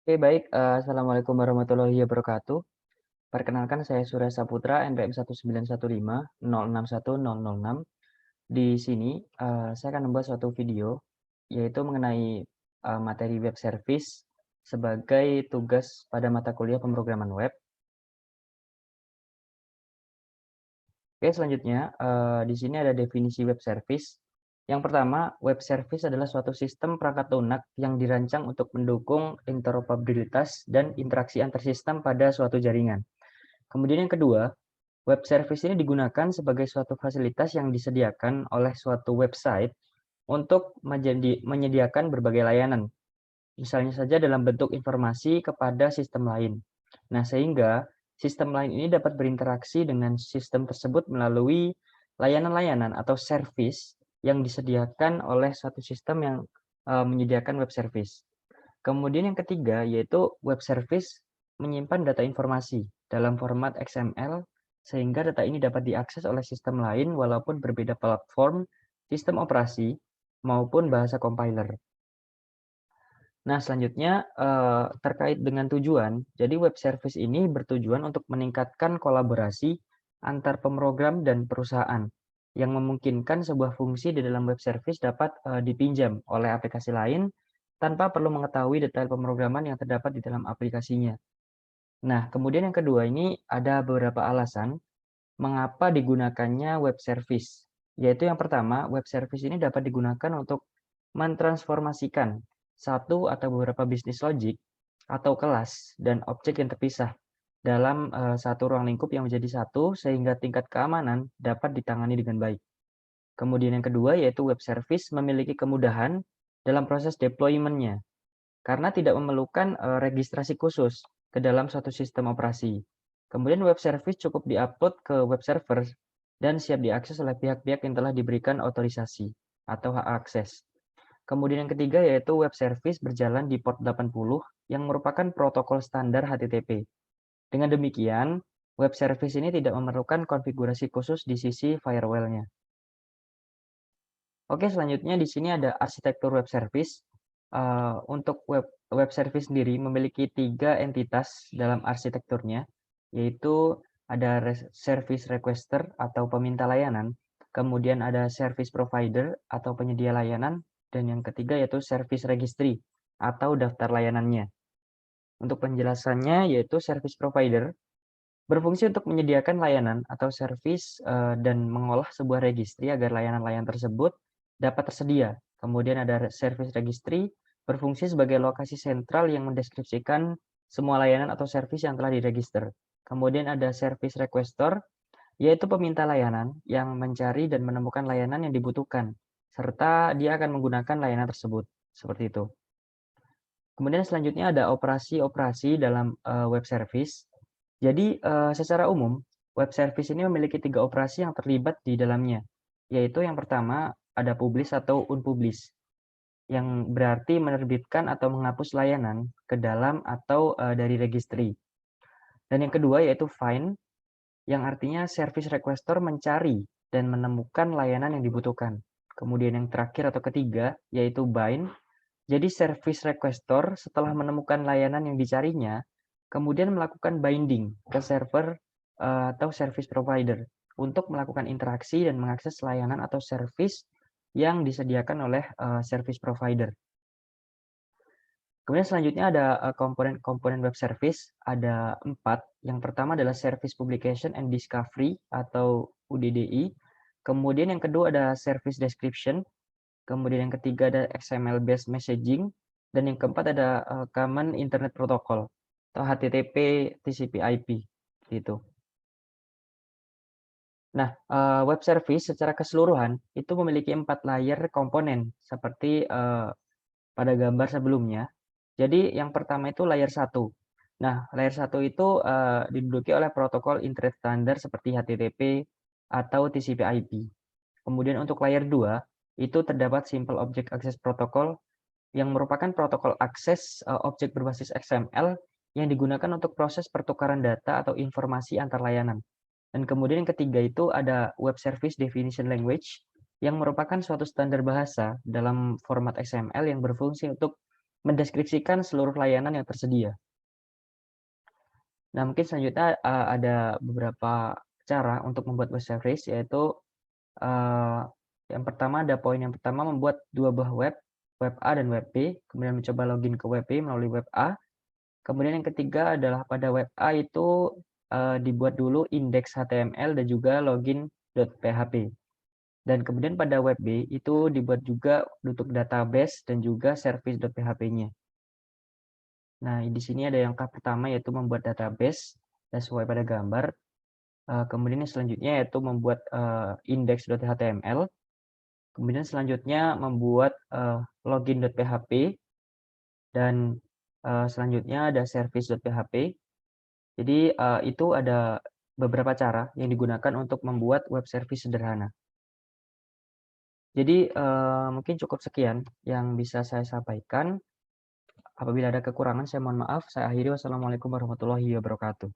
Oke, baik. Assalamualaikum warahmatullahi wabarakatuh. Perkenalkan, saya Surya Saputra, NPM 19150610006. Di sini, saya akan membuat suatu video, yaitu mengenai materi web service sebagai tugas pada mata kuliah pemrograman web. Oke, selanjutnya, di sini ada definisi web service. Yang pertama, web service adalah suatu sistem perangkat lunak yang dirancang untuk mendukung interoperabilitas dan interaksi antar sistem pada suatu jaringan. Kemudian yang kedua, web service ini digunakan sebagai suatu fasilitas yang disediakan oleh suatu website untuk menyediakan berbagai layanan, misalnya saja dalam bentuk informasi kepada sistem lain. Nah, sehingga sistem lain ini dapat berinteraksi dengan sistem tersebut melalui layanan-layanan atau service yang disediakan oleh suatu sistem yang menyediakan web service. Kemudian yang ketiga yaitu web service menyimpan data informasi dalam format XML sehingga data ini dapat diakses oleh sistem lain walaupun berbeda platform, sistem operasi, maupun bahasa compiler. Nah, selanjutnya terkait dengan tujuan. Jadi web service ini bertujuan untuk meningkatkan kolaborasi antar pemrogram dan perusahaan yang memungkinkan sebuah fungsi di dalam web service dapat dipinjam oleh aplikasi lain tanpa perlu mengetahui detail pemrograman yang terdapat di dalam aplikasinya. Nah, kemudian yang kedua ini ada beberapa alasan mengapa digunakannya web service. Yaitu yang pertama, web service ini dapat digunakan untuk mentransformasikan satu atau beberapa bisnis logic atau kelas dan objek yang terpisah dalam satu ruang lingkup yang menjadi satu sehingga tingkat keamanan dapat ditangani dengan baik. Kemudian yang kedua yaitu web service memiliki kemudahan dalam proses deployment-nya karena tidak memerlukan registrasi khusus ke dalam suatu sistem operasi. Kemudian web service cukup diupload ke web server dan siap diakses oleh pihak-pihak yang telah diberikan otorisasi atau hak akses. Kemudian yang ketiga yaitu web service berjalan di port 80 yang merupakan protokol standar HTTP. Dengan demikian, web service ini tidak memerlukan konfigurasi khusus di sisi firewall-nya. Oke, selanjutnya di sini ada arsitektur web service. Untuk web service sendiri memiliki 3 entitas dalam arsitekturnya, yaitu ada service requester atau peminta layanan, kemudian ada service provider atau penyedia layanan, dan yang ketiga yaitu service registry atau daftar layanannya. Untuk penjelasannya yaitu service provider berfungsi untuk menyediakan layanan atau service dan mengolah sebuah registry agar layanan-layanan tersebut dapat tersedia. Kemudian ada service registry berfungsi sebagai lokasi sentral yang mendeskripsikan semua layanan atau service yang telah diregister. Kemudian ada service requester, yaitu peminta layanan yang mencari dan menemukan layanan yang dibutuhkan, serta dia akan menggunakan layanan tersebut. Seperti itu. Kemudian selanjutnya ada operasi-operasi dalam web service. Jadi, secara umum, web service ini memiliki 3 operasi yang terlibat di dalamnya, yaitu yang pertama ada publish atau unpublish, yang berarti menerbitkan atau menghapus layanan ke dalam atau dari registry. Dan yang kedua yaitu find, yang artinya service requester mencari dan menemukan layanan yang dibutuhkan. Kemudian yang terakhir atau ketiga yaitu bind, jadi service requester setelah menemukan layanan yang dicarinya, kemudian melakukan binding ke server atau service provider untuk melakukan interaksi dan mengakses layanan atau service yang disediakan oleh service provider. Kemudian selanjutnya ada komponen-komponen web service, ada 4. Yang pertama adalah Service Publication and Discovery atau UDDI. Kemudian yang kedua ada Service Description. Kemudian yang ketiga ada XML based messaging dan yang keempat ada Common Internet Protocol atau HTTP TCP/IP gitu. Nah, web service secara keseluruhan itu memiliki 4 layer komponen seperti pada gambar sebelumnya. Jadi yang pertama itu layer 1. Nah, layer 1 itu diduduki oleh protokol internet standar seperti HTTP atau TCP/IP. Kemudian untuk layer 2 itu terdapat Simple Object Access Protocol yang merupakan protokol akses objek berbasis XML yang digunakan untuk proses pertukaran data atau informasi antar layanan. Dan kemudian yang ketiga itu ada Web Service Definition Language yang merupakan suatu standar bahasa dalam format XML yang berfungsi untuk mendeskripsikan seluruh layanan yang tersedia. Nah, mungkin selanjutnya ada beberapa cara untuk membuat web service, yaitu yang pertama poin yang pertama membuat dua buah web A dan web B, kemudian mencoba login ke web B melalui web A. Kemudian yang ketiga adalah pada web A itu dibuat dulu indeks HTML dan juga login.php. Dan kemudian pada web B itu dibuat juga untuk database dan juga service.php-nya. Nah, di sini ada yang langkah pertama yaitu membuat database sesuai pada gambar. Kemudian yang selanjutnya yaitu membuat index.html. Kemudian selanjutnya membuat login.php dan selanjutnya ada service.php. Jadi itu ada beberapa cara yang digunakan untuk membuat web service sederhana. Jadi mungkin cukup sekian yang bisa saya sampaikan. Apabila ada kekurangan, saya mohon maaf. Saya akhiri. Wassalamualaikum warahmatullahi wabarakatuh.